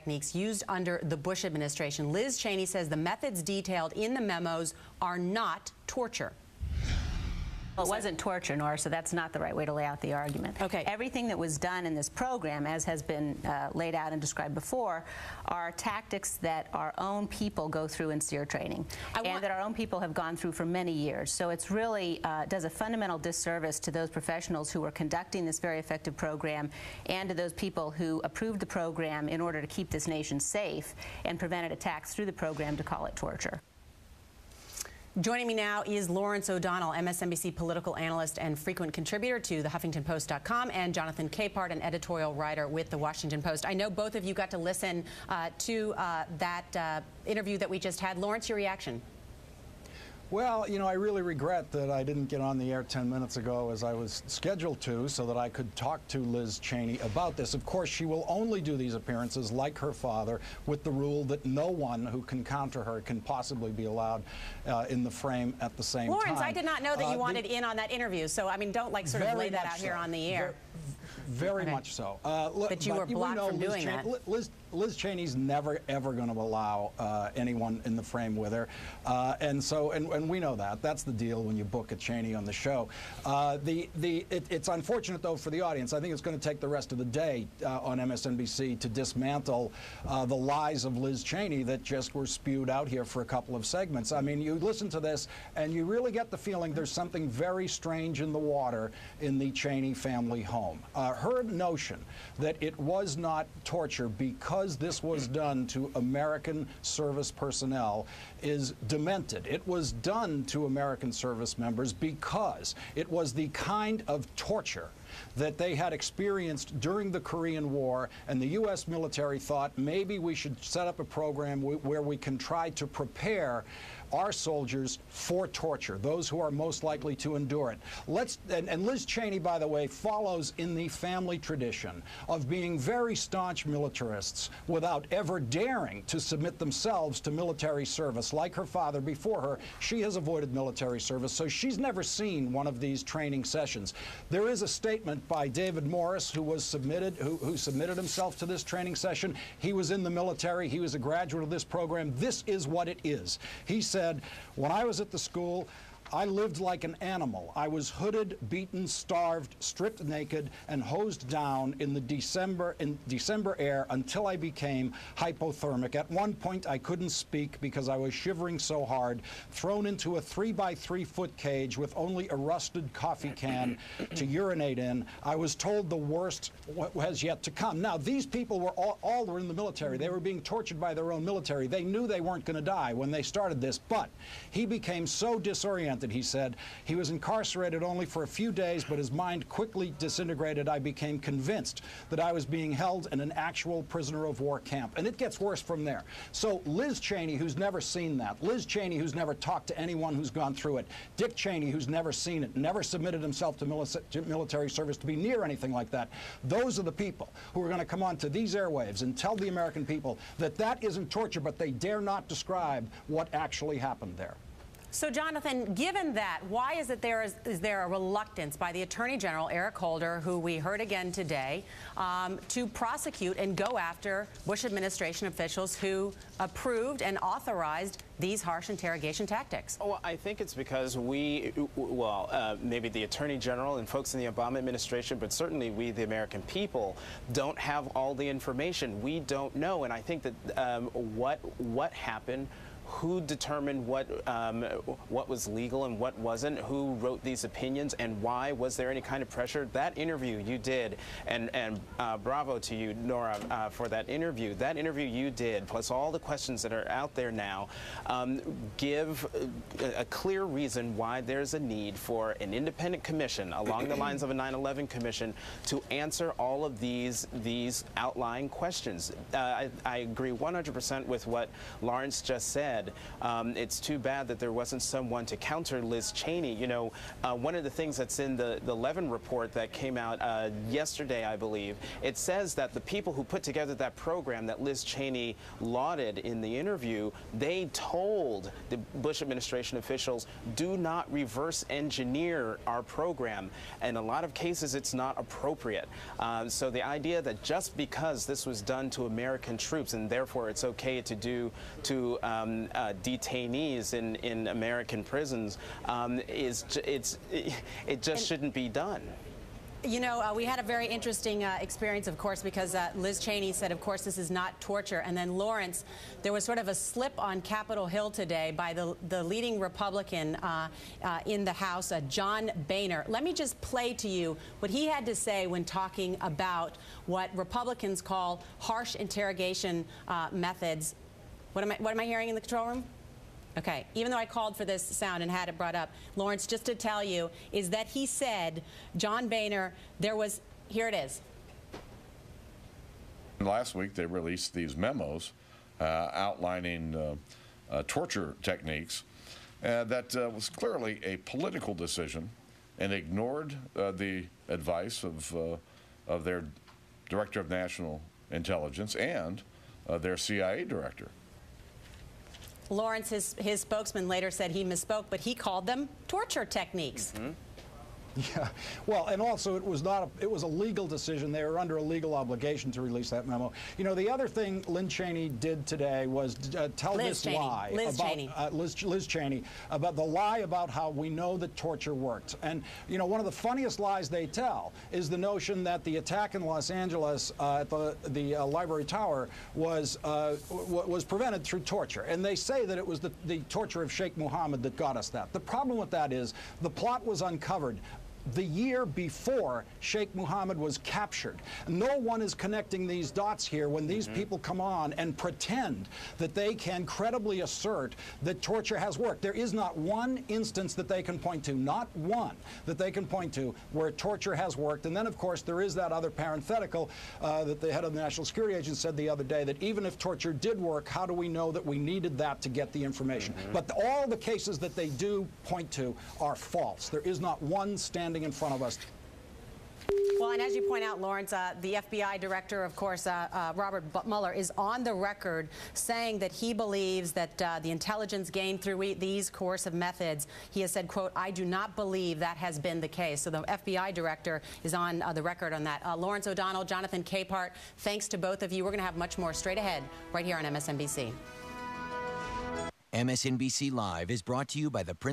techniques used under the Bush administration. Liz Cheney says the methods detailed in the memos are not torture. Well, it wasn't torture, Norah, so that's not the right way to lay out the argument. Okay. Everything that was done in this program, as has been laid out and described before, are tactics that our own people go through in SEER training and that our own people have gone through for many years. So it's really does a fundamental disservice to those professionals who are conducting this very effective program and to those people who approved the program in order to keep this nation safe and prevented attacks through the program to call it torture. Joining me now is Lawrence O'Donnell, MSNBC political analyst and frequent contributor to thehuffingtonpost.com, and Jonathan Capehart, an editorial writer with the Washington Post. I know both of you got to listen to that interview that we just had. Lawrence, your reaction? Well, you know, I really regret that I didn't get on the air 10 minutes ago as I was scheduled to, so that I could talk to Liz Cheney about this. Of course, she will only do these appearances, like her father, with the rule that no one who can counter her can possibly be allowed in the frame at the same time. Lawrence, I did not know that you wanted in on that interview, so, I mean, don't, like, sort of lay that out here on the air. Very much so. That you were blocked from doing that. Liz Cheney's never, ever going to allow anyone in the frame with her. And we know that. That's the deal when you book a Cheney on the show. It's unfortunate, though, for the audience. I think it's going to take the rest of the day on MSNBC to dismantle the lies of Liz Cheney that just were spewed out here for a couple of segments. I mean, you listen to this, and you really get the feeling there's something very strange in the water in the Cheney family home. Her notion that it was not torture because this was done to American service personnel is demented. It was done to American service members because it was the kind of torture that they had experienced during the Korean War, and the U.S. military thought maybe we should set up a program where we can try to prepare our soldiers for torture, those who are most likely to endure it. And Liz Cheney, by the way, follows in the family tradition of being very staunch militarists without ever daring to submit themselves to military service. Like her father before her, she has avoided military service, so she's never seen one of these training sessions. There is a statement by David Morris, who submitted himself to this training session. He was in the military. He was a graduate of this program. This is what it is. He said, when I was at the school, I lived like an animal. I was hooded, beaten, starved, stripped naked, and hosed down in the December air until I became hypothermic. At one point, I couldn't speak because I was shivering so hard, thrown into a 3-by-3-foot cage with only a rusted coffee can to urinate in. I was told the worst has yet to come. Now, these people were all were in the military. They were being tortured by their own military. They knew they weren't going to die when they started this, but he became so disoriented. He said he was incarcerated only for a few days, but his mind quickly disintegrated. I became convinced that I was being held in an actual prisoner of war camp. And it gets worse from there. So Liz Cheney, who's never seen that, Liz Cheney, who's never talked to anyone who's gone through it, Dick Cheney, who's never seen it, never submitted himself to military service to be near anything like that, those are the people who are going to come onto these airwaves and tell the American people that that isn't torture, but they dare not describe what actually happened there. So, Jonathan, given that, why is it is there a reluctance by the Attorney General, Eric Holder, who we heard again today, to prosecute and go after Bush administration officials who approved and authorized these harsh interrogation tactics? Well, I think it's because maybe the Attorney General and folks in the Obama administration, but certainly we, the American people, don't have all the information. We don't know, and I think that what happened, who determined what was legal and what wasn't, who wrote these opinions, and why? Was there any kind of pressure? That interview you did, and bravo to you, Norah, for that interview. That interview you did, plus all the questions that are out there now, give a clear reason why there's a need for an independent commission along the lines of a 9/11 commission to answer all of these outlying questions. I agree 100% with what Lawrence just said. said. It's too bad that there wasn't someone to counter Liz Cheney. You know, one of the things that's in the Levin report that came out yesterday, I believe, it says that the people who put together that program that Liz Cheney lauded in the interview, they told the Bush administration officials, do not reverse engineer our program. In a lot of cases, it's not appropriate. So the idea that just because this was done to American troops and therefore it's okay to do to detainees in American prisons it just shouldn't be done. You know, we had a very interesting experience, of course, because Liz Cheney said, of course, this is not torture. And then, Lawrence, there was sort of a slip on Capitol Hill today by the leading Republican in the House, John Boehner. Let me just play to you what he had to say when talking about what Republicans call harsh interrogation methods. What am I hearing in the control room? Okay, even though I called for this sound and had it brought up, Lawrence, just to tell you, is that he said, John Boehner, there was, here it is. Last week they released these memos outlining torture techniques that was clearly a political decision and ignored the advice of their Director of National Intelligence and their CIA director. Lawrence, his spokesman later said he misspoke, but he called them torture techniques. Mm-hmm. Yeah, well, and also it was a legal decision. They were under a legal obligation to release that memo. You know, the other thing Liz Cheney did today was tell this lie about Liz Cheney about the lie about how we know that torture worked. And you know, one of the funniest lies they tell is the notion that the attack in Los Angeles at the Library Tower was prevented through torture. And they say that it was the torture of Sheikh Mohammed that got us that. The problem with that is the plot was uncovered the year before Sheikh Mohammed was captured. No one is connecting these dots here when these people come on and pretend that they can credibly assert that torture has worked. There is not one instance that they can point to, not one that they can point to where torture has worked. And then, of course, there is that other parenthetical that the head of the National Security Agency said the other day, that even if torture did work, how do we know that we needed that to get the information? But all the cases that they do point to are false. There is not one standing in front of us. Well, and as you point out, Lawrence, the FBI director, of course, Robert Mueller, is on the record saying that he believes that the intelligence gained through these coercive methods, he has said, quote, I do not believe that has been the case. So the FBI director is on the record on that. Lawrence O'Donnell, Jonathan Capehart, thanks to both of you. We're going to have much more straight ahead right here on MSNBC. MSNBC Live is brought to you by the